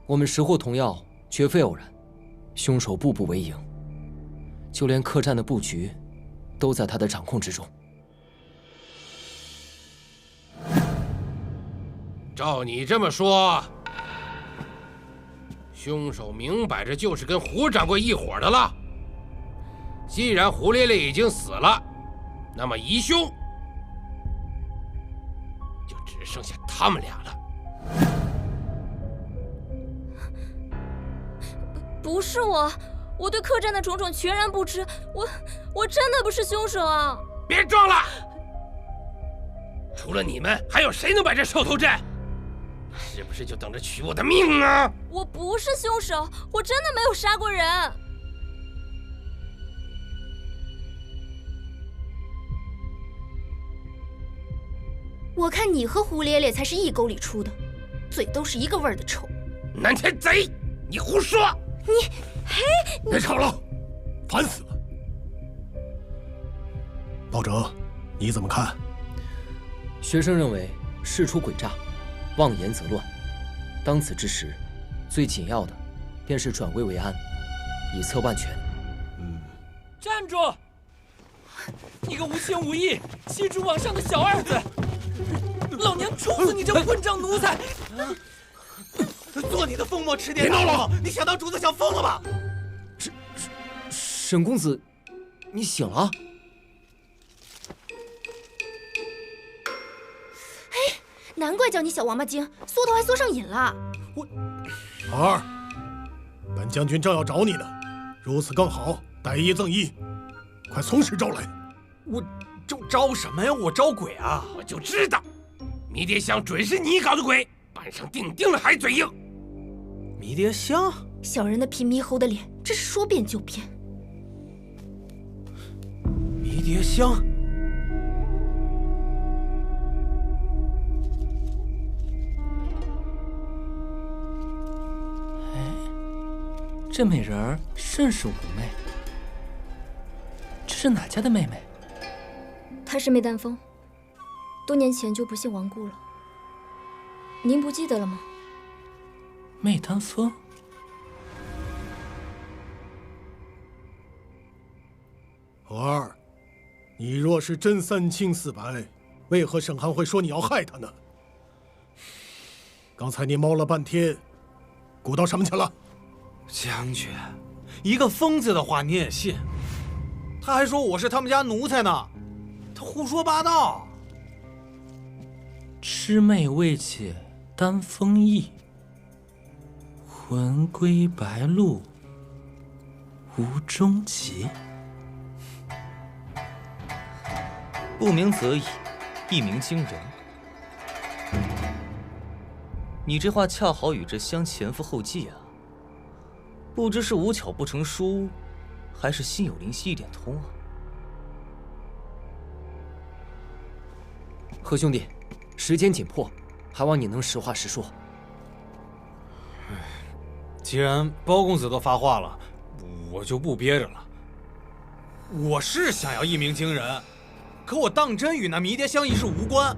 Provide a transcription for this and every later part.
我们拾获童药绝非偶然，凶手步步为营，就连客栈的布局都在他的掌控之中。照你这么说，凶手明摆着就是跟胡掌柜一伙的了。既然胡烈烈已经死了，那么疑凶就只剩下他们俩了。不是我对客栈的种种全然不知，我真的不是凶手啊！别装了！除了你们，还有谁能摆这兽头阵？是不是就等着取我的命啊？我不是凶手，我真的没有杀过人。我看你和胡咧咧才是一沟里出的，嘴都是一个味儿的臭。南天贼，你胡说！别吵了，烦死了。道哲，你怎么看？学生认为事出诡诈，妄言则乱。当此之时，最紧要的便是转危为安，以策万全。站住！你个无情无义、欺主罔上的小二子！老娘处死你这混账奴才！做你的疯魔吃点闹！你想当主子想疯了吧？沈公子，你醒了？难怪叫你小王八精，缩头还缩上瘾了。老二，本将军正要找你呢，如此更好，待一赠一，快从实招来。我招什么呀？我招鬼啊！我就知道，迷迭香准是你搞的鬼，板上钉钉了还嘴硬。迷迭香，小人的皮猕猴的脸，真是说变就变。迷迭香，这美人儿甚是妩媚，这是哪家的妹妹？她是媚丹峰，多年前就不幸亡故了。您不记得了吗？媚丹峰。老二，你若是真三清四白，为何沈寒会说你要害他呢？刚才你猫了半天，鼓捣什么去了？将军，一个疯子的话你也信？他还说我是他们家奴才呢，他胡说八道。魑魅未解丹峰意，魂归白鹿无终极。不鸣则已，一鸣惊人。你这话恰好与这香前赴后继啊！不知是无巧不成书，还是心有灵犀一点通啊！何兄弟，时间紧迫，还望你能实话实说。既然包公子都发话了，我就不憋着了。我是想要一鸣惊人，可我当真与那迷迭香一事无关，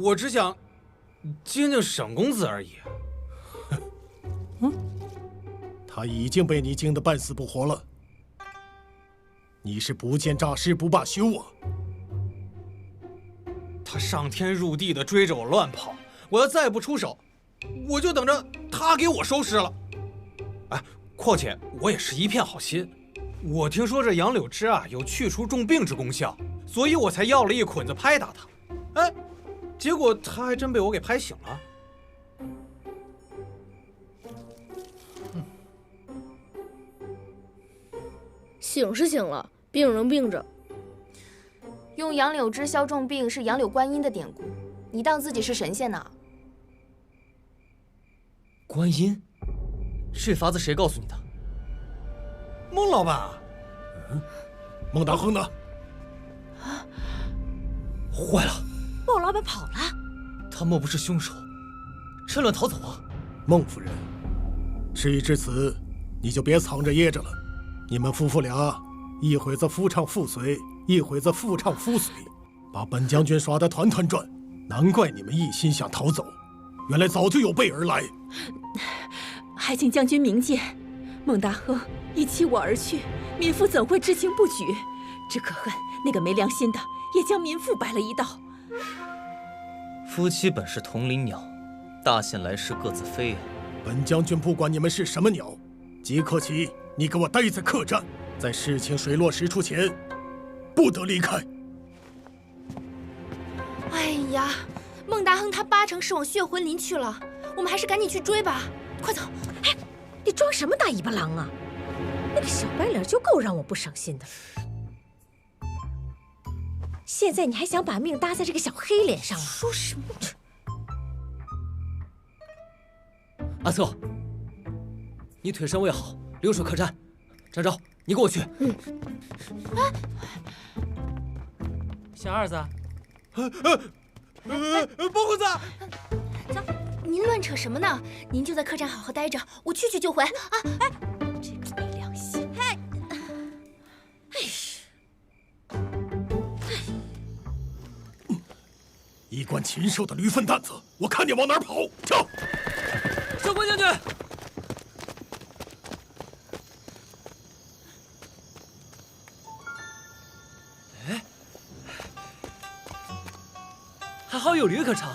我只想惊惊沈公子而已。他已经被你惊得半死不活了。你是不见诈尸不罢休啊！他上天入地的追着我乱跑，我要再不出手，我就等着他给我收尸了。哎，况且我也是一片好心，我听说这杨柳枝啊有去除重病之功效，所以我才要了一捆子拍打他。哎，结果他还真被我给拍醒了。醒是醒了，病仍病着。用杨柳枝消重病是杨柳观音的典故，你当自己是神仙呢？观音，这法子谁告诉你的？孟老板，孟大亨呢？坏了，鲍老板跑了。他莫不是凶手，趁乱逃走啊！孟夫人，事已至此，你就别藏着掖着了。你们夫妇俩，一会子夫唱妇随，一会子妇唱夫随，把本将军耍得团团转。难怪你们一心想逃走，原来早就有备而来。还请将军明鉴，孟大亨已弃我而去，民妇怎会知情不举？只可恨那个没良心的，也将民妇摆了一道。夫妻本是同林鸟，大限来时各自飞啊！本将军不管你们是什么鸟，即刻起，你给我待在客栈，在事情水落石出前，不得离开。哎呀，孟达亨他八成是往血魂林去了，我们还是赶紧去追吧，快走！哎，你装什么大尾巴狼啊？那个小白脸就够让我不省心的了。现在你还想把命搭在这个小黑脸上啊？说什么？阿策，你腿伤未好，留守客栈。张昭，你跟我去。哎，小二子，包公子，走，您乱扯什么呢？您就在客栈好好待着，我去就回啊！哎，真没良心！哎，一贯禽兽的驴粪蛋子，我看你往哪儿跑！跳！上官将军，哎，还好有驴可乘，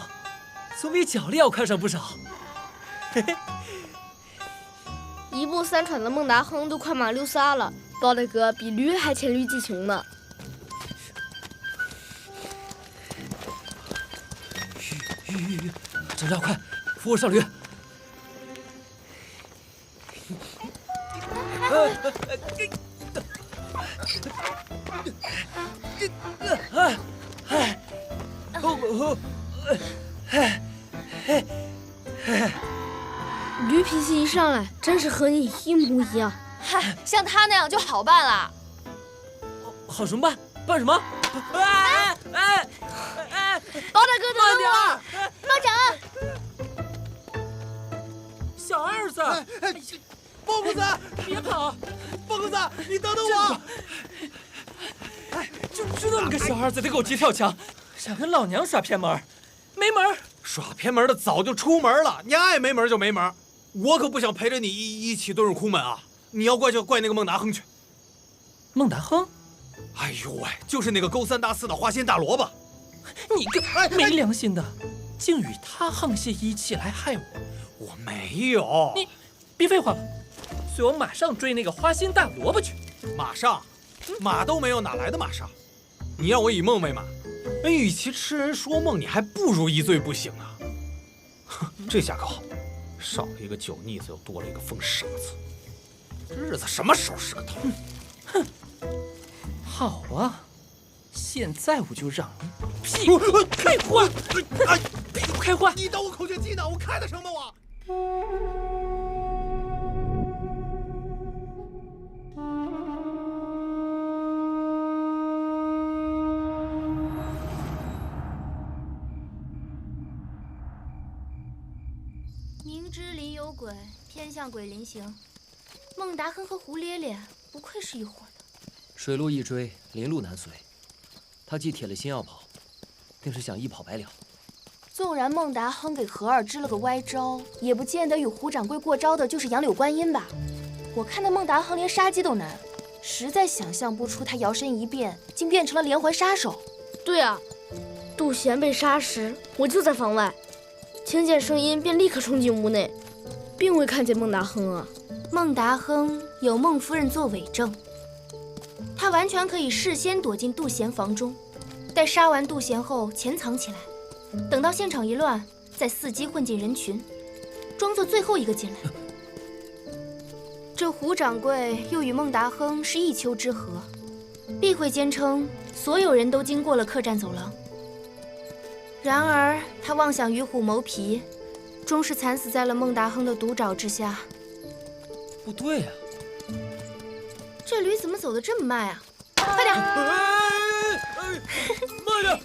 总比脚力要快上不少。嘿嘿，一步三喘的孟达亨都快马溜撒了，包大哥比驴还黔驴技穷呢。张昭，快扶我上驴！驴脾气一上来，真是和你一模一样。嗨，像他那样就好办了。好什么办？办什么？包大哥，等我！包拯，小二子，包公子，别跑！包公子，你等等我！哎，就知道你个小二子得狗急跳墙，想跟老娘耍偏门，没门！耍偏门的早就出门了，你爱没门就没门，我可不想陪着你一起遁入空门啊！你要怪就怪那个孟达亨去。孟达亨？哎呦喂，就是那个勾三搭四的花心大萝卜。你个没良心的，竟与他沆瀣一气来害我！我没有。你别废话了，随我马上追那个花心大萝卜去。马上？马都没有，哪来的马上？你让我以梦为马，与其痴人说梦，你还不如一醉不醒啊！哼，这下可好，少了一个酒腻子，又多了一个疯傻子，这日子什么时候是个头？哼，好啊！现在我就让你屁股开花！屁股开花！你当我口诀机呢？我开得成吗我？明知林有鬼，偏向鬼林行。孟达亨和胡咧咧不愧是一伙的。水路易追，林路难随。他既铁了心要跑，定是想一跑百了。纵然孟达亨给何二支了个歪招，也不见得与胡掌柜过招的就是杨柳观音吧？我看那孟达亨连杀鸡都难，实在想象不出他摇身一变，竟变成了连环杀手。对啊，杜贤被杀时，我就在房外，听见声音便立刻冲进屋内，并未看见孟达亨啊。孟达亨有孟夫人做伪证，他完全可以事先躲进杜贤房中，待杀完杜贤后潜藏起来，等到现场一乱，再伺机混进人群，装作最后一个进来。这胡掌柜又与孟达亨是一丘之貉，必会坚称所有人都经过了客栈走廊。然而他妄想与虎谋皮，终是惨死在了孟达亨的毒爪之下。不对呀，这驴怎么走得这么慢啊？快点！慢点！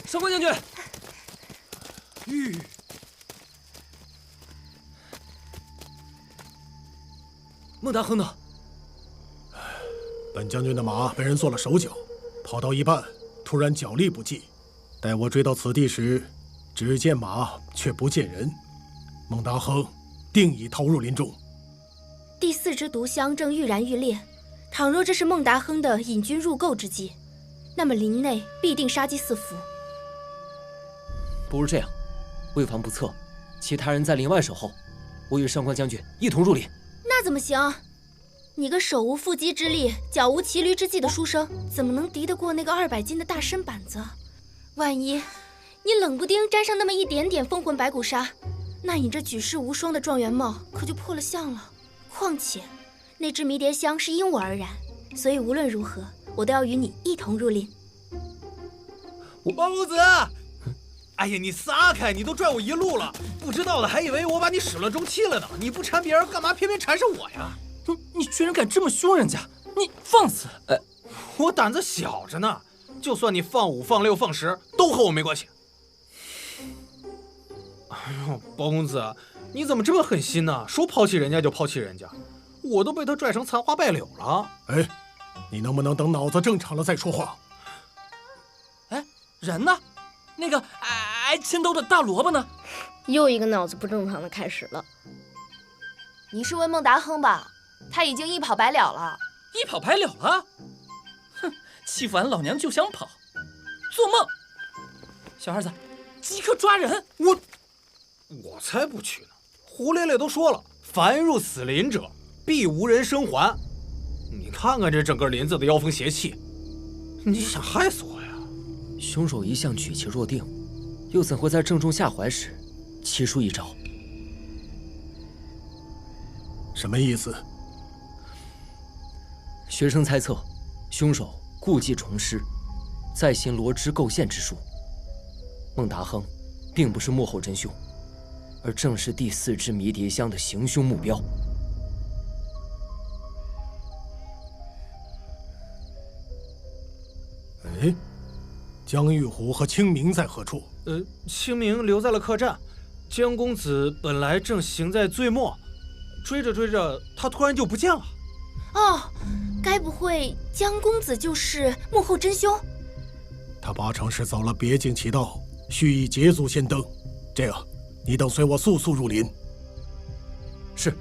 上官将军，孟达亨呢？本将军的马被人做了手脚，跑到一半，突然脚力不济。待我追到此地时，只见马却不见人。孟达亨定已逃入林中。第4支毒香正愈燃愈烈，倘若这是孟达亨的引军入垢之计，那么林内必定杀机四伏。不如这样，为防不测，其他人在林外守候，我与上官将军一同入林。那怎么行？你个手无缚鸡之力、脚无骑驴之技的书生，怎么能敌得过那个200斤的大身板子？万一你冷不丁沾上那么一点点风魂白骨砂，那你这举世无双的状元帽可就破了相了。况且那支迷迭香是因我而燃，所以无论如何，我都要与你一同入林。包公子，哎呀，你撒开！你都拽我一路了，不知道的还以为我把你使了中气了呢。你不缠别人，干嘛偏偏缠上我呀？你居然敢这么凶人家！你放肆！我胆子小着呢，就算你放5、放6、放10，都和我没关系。哎呦，包公子，你怎么这么狠心呢？说抛弃人家就抛弃人家，我都被他拽成残花败柳了。哎，你能不能等脑子正常了再说话？哎，人呢？那个挨千刀的大萝卜呢？又一个脑子不正常的开始了。你是问孟达亨吧？他已经一跑百了了。一跑百了了？哼，欺负俺老娘就想跑，做梦！小二子，即刻抓人！我才不去呢！胡咧咧都说了，凡入此林者，必无人生还。你看看这整个林子的妖风邪气，你想害死我呀？凶手一向举棋若定，又怎会在正中下怀时棋出一招？什么意思？学生猜测，凶手故技重施，再行罗织构陷之术。孟达亨并不是幕后真凶，而正是第4支迷迭香的行凶目标。哎，江玉虎和清明在何处？清明留在了客栈，江公子本来正行在最末，追着追着，他突然就不见了。哦，该不会江公子就是幕后真凶？他八成是走了别径奇道，蓄意捷足先登。这样，你等随我速速入林。是。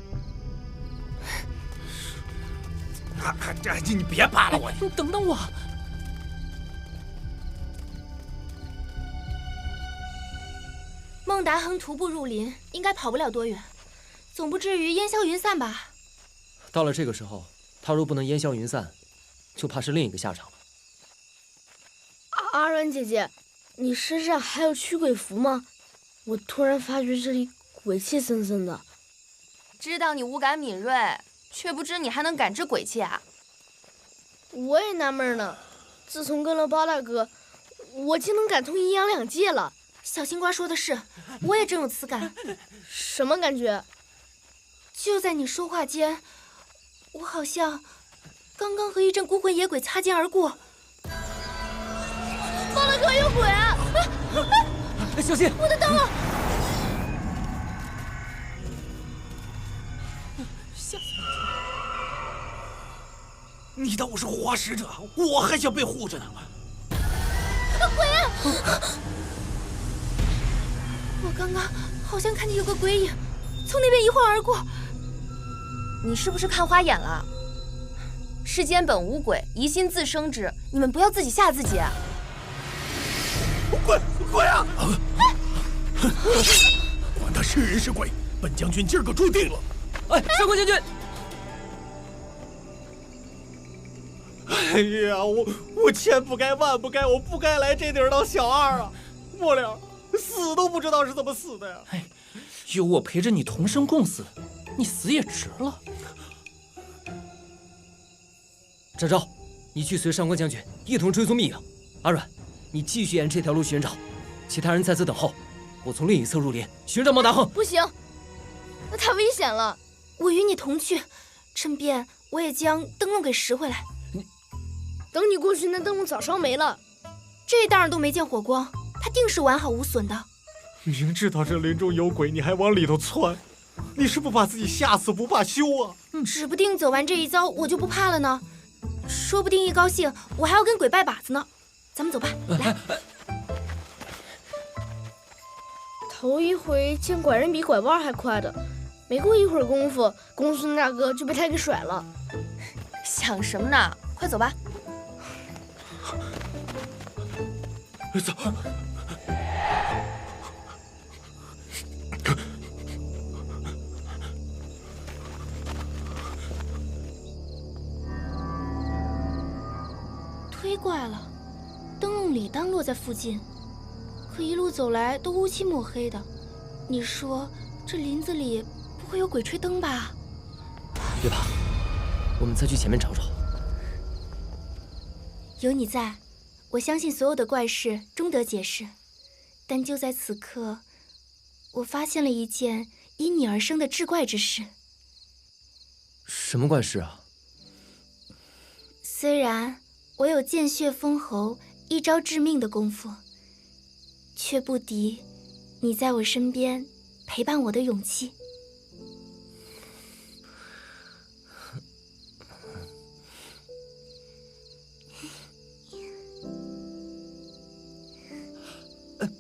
你别扒拉我！你等等我。孟达亨徒步入林，应该跑不了多远，总不至于烟消云散吧？到了这个时候，他若不能烟消云散，就怕是另一个下场了。阿软姐姐，你身上还有驱鬼符吗？我突然发觉这里鬼气森森的。知道你五感敏锐，却不知你还能感知鬼气啊！我也纳闷呢，自从跟了包大哥，我竟能感通阴阳两界了。小青瓜说的是，我也真有此感。什么感觉？就在你说话间，我好像刚刚和一阵孤魂野鬼擦肩而过。包大哥有鬼啊！小心！我的刀！吓死你当我是活使者？我还想被护着呢。鬼啊！我刚刚好像看见有个鬼影从那边一晃而过。你是不是看花眼了？世间本无鬼，疑心自生之。你们不要自己吓自己。鬼啊！管他是人是鬼，本将军今儿个注定了。哎，上官将军！哎呀，我千不该万不该，我不该来这地儿当小二啊！末了，死都不知道是怎么死的呀！哎，有我陪着你同生共死，你死也值了。展昭，你去随上官将军一同追踪密影。阿软，你继续沿这条路寻找，其他人在此等候。我从另一侧入林寻找孟达亨。不行，那太危险了。我与你同去，趁便我也将灯笼给拾回来。等你过去，那灯笼早烧没了。这当然都没见火光，它定是完好无损的。明知道这林中有鬼，你还往里头窜，你是不把自己吓死不罢休啊？指不定走完这一遭，我就不怕了呢。说不定一高兴，我还要跟鬼拜把子呢。咱们走吧，来。头一回见拐人比拐弯还快的，没过一会儿功夫，公孙大哥就被他给甩了。想什么呢？快走吧。走。忒怪了，灯笼里当落在附近，可一路走来都乌漆抹黑的。你说这林子里不会有鬼吹灯吧？别怕，我们再去前面找找。有你在，我相信所有的怪事终得解释。但就在此刻，我发现了一件因你而生的志怪之事。什么怪事啊？虽然我有见血封喉、一招致命的功夫，却不敌你在我身边陪伴我的勇气。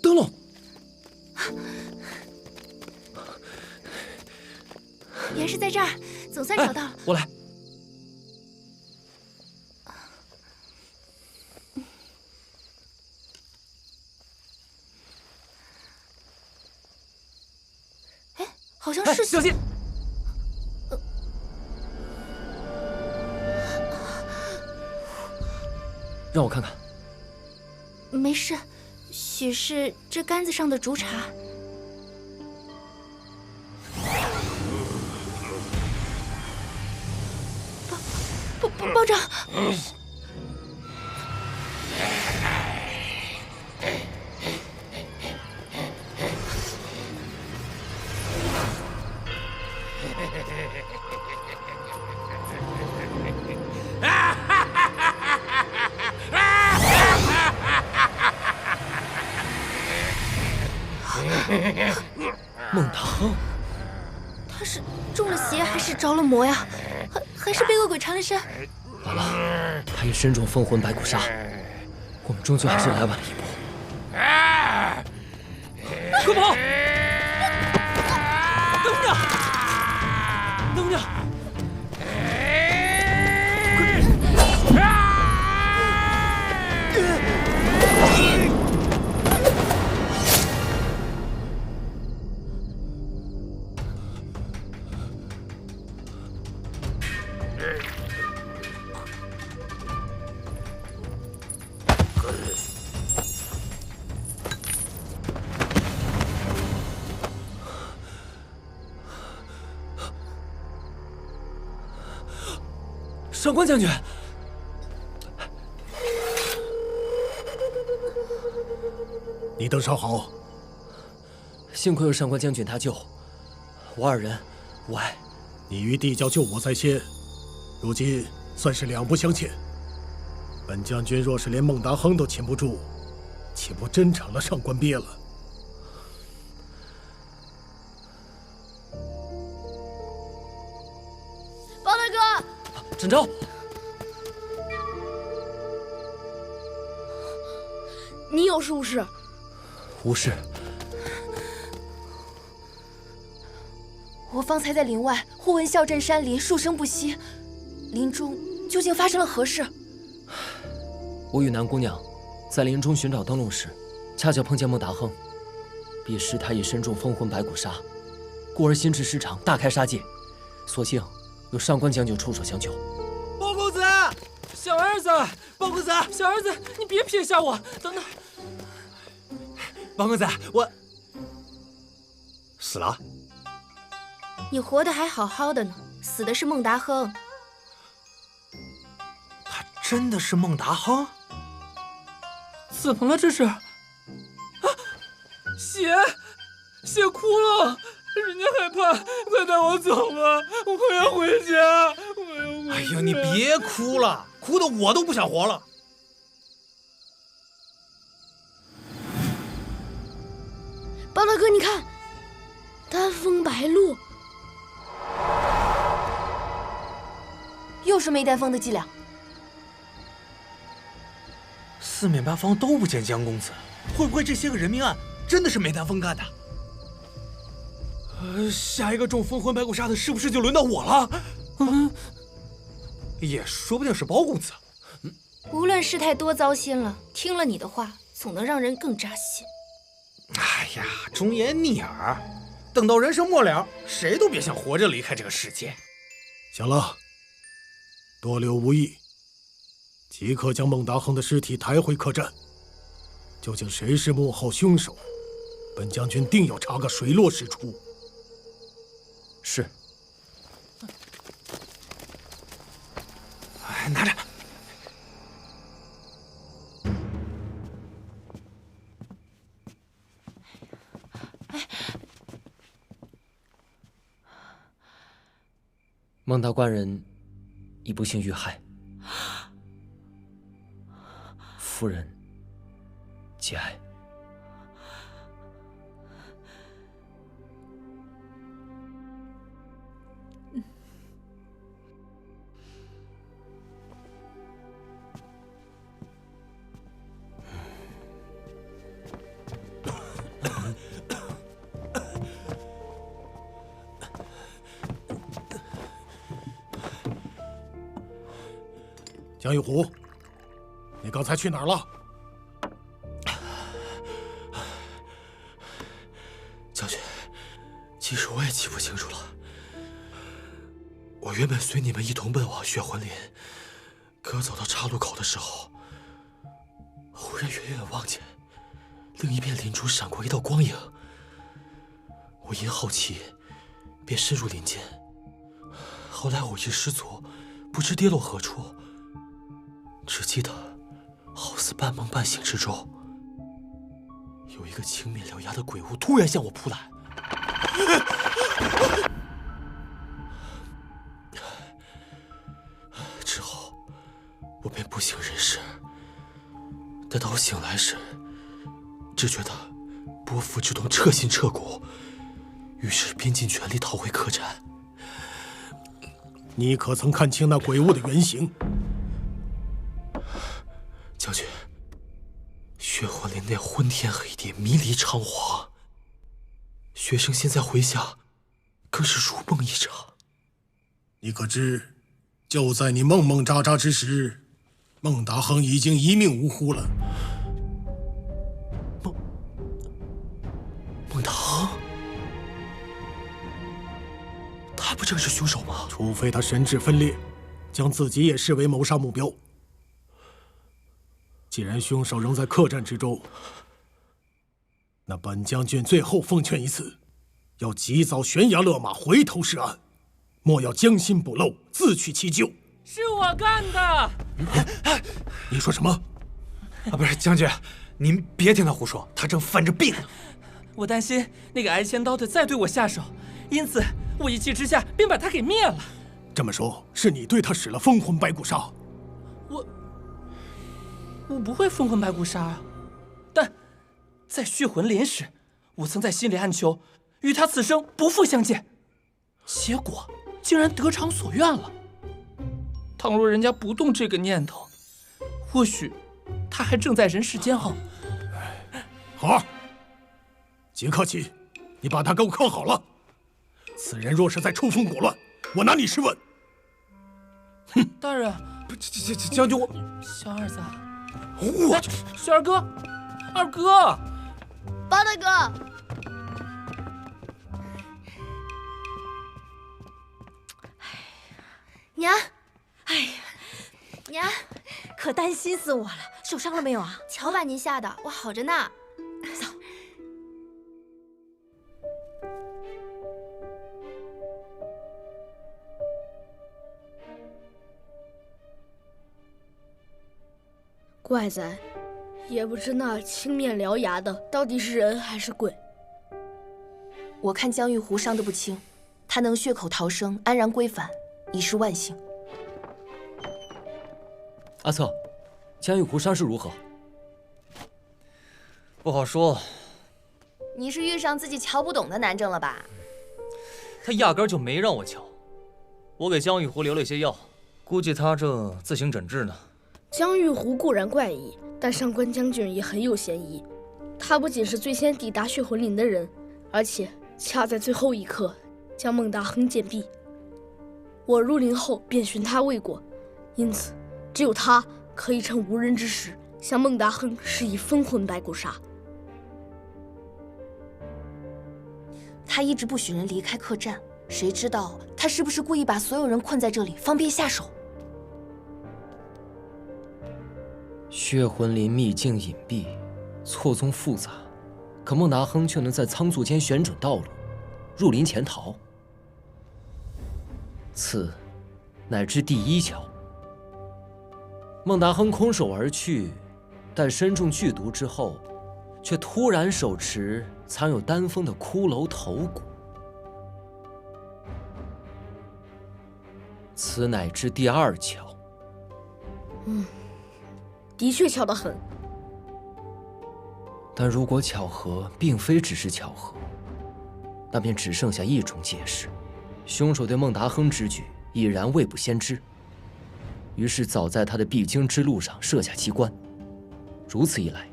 灯笼，原是在这儿，总算找到了。我来。好像是小心！让我看看。没事，许是这杆子上的竹茶。包长。孟达亨，他是中了邪还是着了魔呀？还是被恶鬼缠了身？完了，他也身中封魂白骨煞，我们终究还是来晚了一步。快跑！能量，能量！上官将军，你等稍好。幸亏有上官将军搭救，我二人无碍。你与帝教救我在先，如今算是两不相欠。本将军若是连孟达亨都擒不住，岂不真成了上官鳖了？包大哥。展昭，你有事无事？无事。我方才在林外忽闻啸震山林，数声不息，林中究竟发生了何事？我与南姑娘在林中寻找灯笼时，恰巧碰见孟达亨，彼时他已身中封魂白骨煞，故而心智失常，大开杀戒。所幸有上官将军出手相救。包公子，小儿子，包公子，小儿子，你别撇下我，等等。包公子，我死了。你活得还好好的呢，死的是孟达亨。他真的是孟达亨？怎么了这是？啊，血窟窿，人家害怕，快带我走吧，我要回家，我要回家。哎呀，你别哭了，哭得我都不想活了。包大哥，你看，丹枫白露。又是媚丹枫的伎俩。四面八方都不见江公子，会不会这些个人命案真的是梅丹峰干的？下一个中封魂白骨杀的是不是就轮到我了？也说不定是包公子。无论事态多糟心了，听了你的话，总能让人更扎心。哎呀，忠言逆耳，等到人生末了，谁都别想活着离开这个世界。行了，多留无益，即刻将孟达亨的尸体抬回客栈。究竟谁是幕后凶手？本将军定要查个水落石出。是。哎，拿着。孟大官人已不幸遇害，夫人节哀。江玉湖，你刚才去哪儿了？将军，其实我也记不清楚了。我原本随你们一同奔往血魂林，可走到岔路口的时候，忽然远远望见另一边林中闪过一道光影。我因好奇，便深入林间。后来我一失足，不知跌落何处。只记得，好似半梦半醒之中，有一个青面獠牙的鬼物突然向我扑来。之后，我便不省人事。待到我醒来时，只觉得波幅之痛彻心彻骨，于是便尽全力逃回客栈。你可曾看清那鬼物的原形？将军，血魂林内昏天黑地，迷离猖狂。学生现在回想，更是如梦一场。你可知，就在你梦梦喳喳之时，孟达亨已经一命呜呼了。孟达亨，他不正是凶手吗？除非他神智分裂，将自己也视为谋杀目标。既然凶手仍在客栈之中，那本将军最后奉劝一次，要及早悬崖勒马，回头是岸，莫要将心补漏，自取其咎。是我干的！你说什么？不是将军，您别听他胡说，他正犯着病呢。我担心那个挨千刀的再对我下手，因此我一气之下便把他给灭了。这么说，是你对他使了封魂白骨杀？我不会封魂白骨杀啊，但在血魂林时，我曾在心里暗求与他此生不复相见，结果竟然得偿所愿了。倘若人家不动这个念头，或许他还正在人世间后。好，即刻起，你把他给我铐好了。此人若是再出风果乱，我拿你试问。哼，大人，将军我小二子。我小二哥，二哥，包大哥，娘，哎呀，娘，可担心死我了，受伤了没有啊？瞧把您吓的，我好着呢。走。怪哉，也不知那青面獠牙的到底是人还是鬼。我看江玉湖伤得不轻，他能血口逃生，安然归返，已是万幸。阿策，江玉湖伤势如何？不好说。你是遇上自己瞧不懂的难症了吧？他压根就没让我瞧，我给江玉湖留了一些药，估计他正自行诊治呢。江玉湖固然怪异，但上官将军也很有嫌疑。他不仅是最先抵达血魂林的人，而且恰在最后一刻将孟达亨剑毙。我入林后便寻他未果，因此只有他可以趁无人之时向孟达亨施以分魂白骨杀。他一直不许人离开客栈，谁知道他是不是故意把所有人困在这里，方便下手？血魂林秘境隐蔽，错综复杂，可孟达亨却能在仓促间选准道路，入林潜逃。此乃至第一巧。孟达亨空手而去，但身中剧毒之后，却突然手持藏有丹峰的骷髅头骨。此乃至第二巧。的确巧得很。但如果巧合并非只是巧合，那便只剩下一种解释：凶手对孟达亨之举已然未卜先知，于是早在他的必经之路上设下机关。如此一来，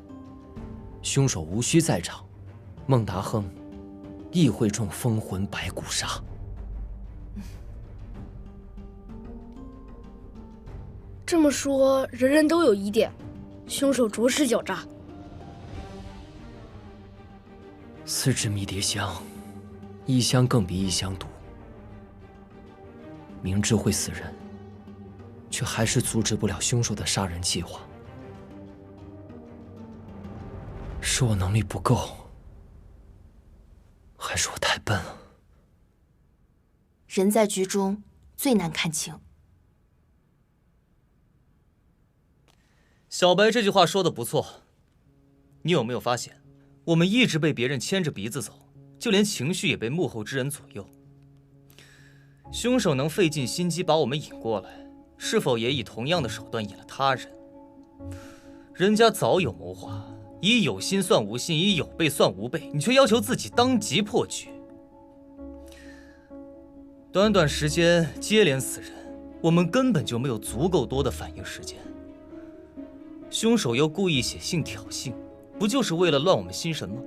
凶手无需在场，孟达亨亦会中封魂白骨杀。这么说，人人都有疑点，凶手着实狡诈。4支迷迭香，一香更比一香毒。明知会死人，却还是阻止不了凶手的杀人计划。是我能力不够，还是我太笨了？人在局中最难看清。小白这句话说的不错，你有没有发现，我们一直被别人牵着鼻子走，就连情绪也被幕后之人左右。凶手能费尽心机把我们引过来，是否也以同样的手段引了他人？人家早有谋划，以有心算无心，以有备算无备，你却要求自己当即破局。短短时间接连死人，我们根本就没有足够多的反应时间。凶手又故意写信挑衅，不就是为了乱我们心神吗？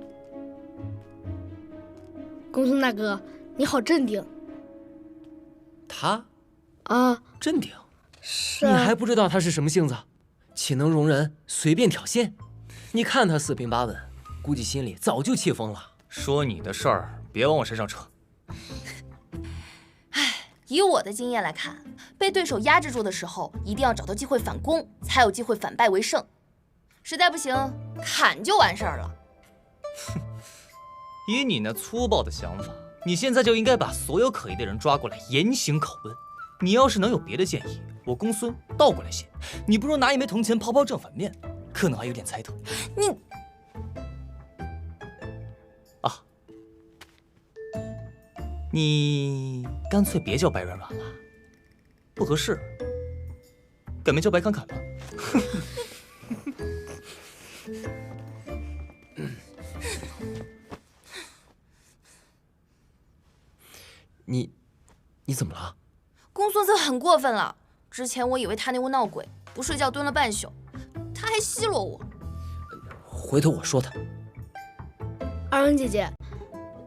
公孙大哥，你好镇定。他啊，镇定？是你还不知道他是什么性子，岂能容人随便挑衅？你看他四平八稳，估计心里早就气疯了。说你的事儿，别往我身上扯。以我的经验来看，被对手压制住的时候，一定要找到机会反攻，才有机会反败为胜。实在不行，砍就完事儿了。以你那粗暴的想法，你现在就应该把所有可疑的人抓过来严刑拷问。你要是能有别的建议，我公孙倒过来写，你不如拿一枚铜钱抛抛正反面，可能还有点猜头。你啊，你干脆别叫白软软了，不合适，改名叫白侃侃吧。你怎么了？公孙策很过分了。之前我以为他那屋闹鬼，不睡觉蹲了半宿，他还奚落我。回头我说他。二恩姐姐，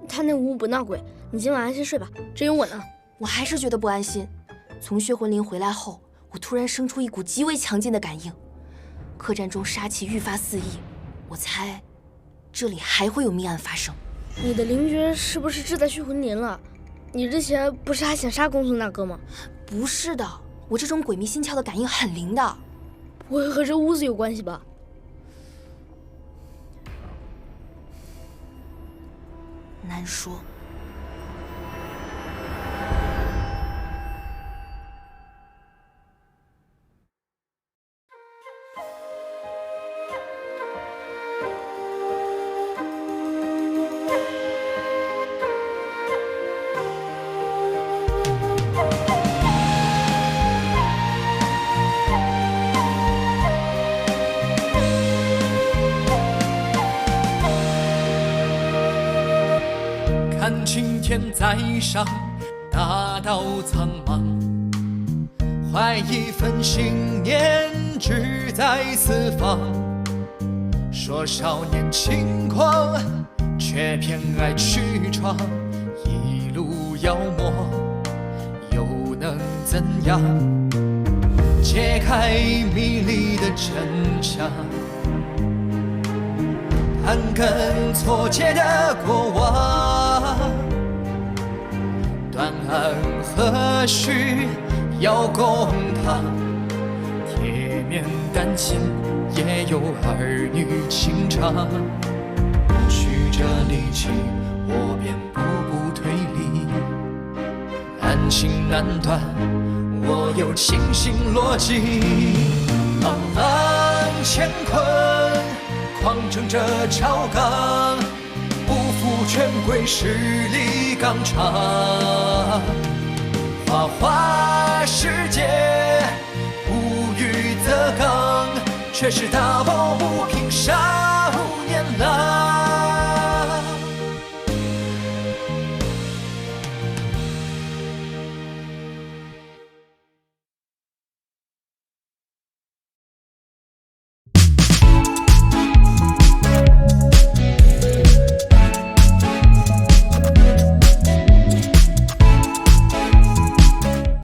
他那屋不闹鬼，你今晚安心睡吧，只有我呢。我还是觉得不安心。从血魂林回来后，我突然生出一股极为强劲的感应，客栈中杀气愈发四溢，我猜这里还会有命案发生。你的灵觉是不是志在血魂林了？你之前不是还想杀公孙大哥吗？不是的，我这种鬼迷心窍的感应很灵的。不会和这屋子有关系吧？难说。看青天在上，大道苍茫，怀一份信念，志在四方。说少年轻狂，却偏爱去闯。一路妖魔，又能怎样？揭开迷离的真相，盘根错节的过往。断案何须要公堂？铁面丹青也有儿女情长。曲折离奇，我便步步推理。案情难断，我有清醒逻辑。朗朗乾坤，狂争着朝纲，不负权贵势力纲常。花花世界，无欲则刚，却是大风